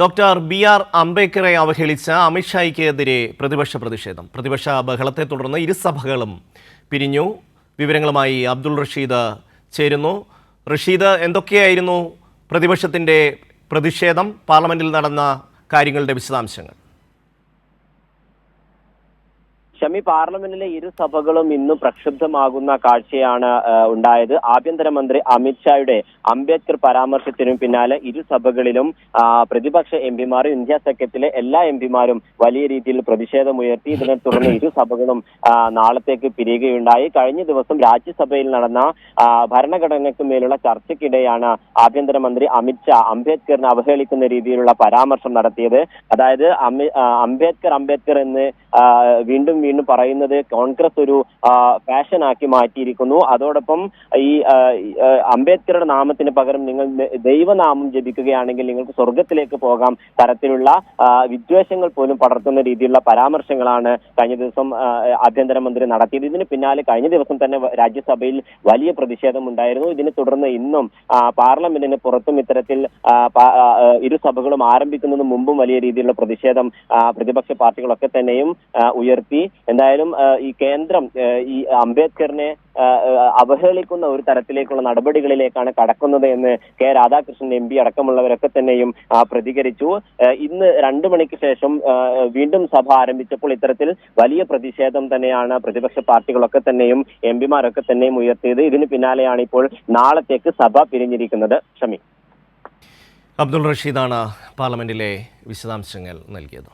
Doctor BR. അംബേദ്കറെ അവഹേളിച്ച അമിത്ഷായ്ക്കെതിരെ പ്രതിപക്ഷ ബഹളത്തെ തുടർന്ന് ഇരുസഭകളും പിരിഞ്ഞു. വിവരങ്ങളുമായി അബ്ദുൾ റഷീദ് ചേരുന്നു. റഷീദ്, എന്തൊക്കെയായിരുന്നു പ്രതിപക്ഷത്തിന്റെ പ്രതിഷേധം? പാർലമെന്റിൽ നടന്ന കാര്യങ്ങളുടെ വിശദാംശങ്ങൾ. ഷമി, പാർലമെന്റിലെ ഇരുസഭകളും ഇന്നും പ്രക്ഷുബ്ധമാകുന്ന കാഴ്ചയാണ് ഉണ്ടായത്. ആഭ്യന്തരമന്ത്രി അമിത്ഷായുടെ അംബേദ്കർ പരാമർശത്തിനും പിന്നാലെ ഇരുസഭകളിലും പ്രതിപക്ഷ എംപിമാരും ഇന്ത്യ സഖ്യത്തിലെ എല്ലാ എംപിമാരും വലിയ രീതിയിൽ പ്രതിഷേധമുയർത്തി. ഇതിനെ തുടർന്ന് ഇരുസഭകളും നാളത്തേക്ക് പിരിയുകയുണ്ടായി. കഴിഞ്ഞ ദിവസം രാജ്യസഭയിൽ നടന്ന ഭരണഘടനയ്ക്ക് മേലുള്ള ചർച്ചയ്ക്കിടെയാണ് ആഭ്യന്തരമന്ത്രി അമിത്ഷാ അംബേദ്കറിനെ അവഹേളിക്കുന്ന രീതിയിലുള്ള പരാമർശം നടത്തിയത്. അതായത് അംബേദ്കർ എന്ന് വീണ്ടും പറയുന്നത് കോൺഗ്രസ് ഒരു ഫാഷനാക്കി മാറ്റിയിരിക്കുന്നു. അതോടൊപ്പം ഈ അംബേദ്കറുടെ നാമത്തിന് പകരം നിങ്ങൾ ദൈവനാമം ജപിക്കുകയാണെങ്കിൽ നിങ്ങൾക്ക് സ്വർഗത്തിലേക്ക് പോകാം തരത്തിലുള്ള വിദ്വേഷങ്ങൾ പോലും പടർത്തുന്ന രീതിയിലുള്ള പരാമർശങ്ങളാണ് കഴിഞ്ഞ ദിവസം ആഭ്യന്തരമന്ത്രി നടത്തിയത്. ഇതിന് പിന്നാലെ കഴിഞ്ഞ ദിവസം തന്നെ രാജ്യസഭയിൽ വലിയ പ്രതിഷേധമുണ്ടായിരുന്നു. ഇതിനെ തുടർന്ന് ഇന്നും പാർലമെന്റിന് പുറത്തും ഇത്തരത്തിൽ ഇരുസഭകളും ആരംഭിക്കുന്നതിന് മുമ്പും വലിയ രീതിയിലുള്ള പ്രതിഷേധം പ്രതിപക്ഷ പാർട്ടികളൊക്കെ തന്നെയും ഉയർത്തി. എന്തായാലും ഈ കേന്ദ്രം ഈ അംബേദ്കറിനെ അവഹേളിക്കുന്ന ഒരു തരത്തിലേക്കുള്ള നടപടികളിലേക്കാണ് കടക്കുന്നത് എന്ന് കെ രാധാകൃഷ്ണൻ എം.പി. അടക്കമുള്ളവരൊക്കെ തന്നെയും പ്രതികരിച്ചു. ഇന്ന് 2 മണിക്ക് ശേഷം വീണ്ടും സഭ ആരംഭിച്ചപ്പോൾ ഇത്തരത്തിൽ വലിയ പ്രതിഷേധം തന്നെയാണ് പ്രതിപക്ഷ പാർട്ടികളൊക്കെ തന്നെയും എംപിമാരൊക്കെ തന്നെയും ഉയർത്തിയത്. ഇതിന് പിന്നാലെയാണ് ഇപ്പോൾ നാളത്തേക്ക് സഭ പിരിഞ്ഞിരിക്കുന്നത്. ഷമി, അബ്ദുൾ റഷീദാണ് പാർലമെന്റിലെ വിശദാംശങ്ങൾ നൽകിയത്.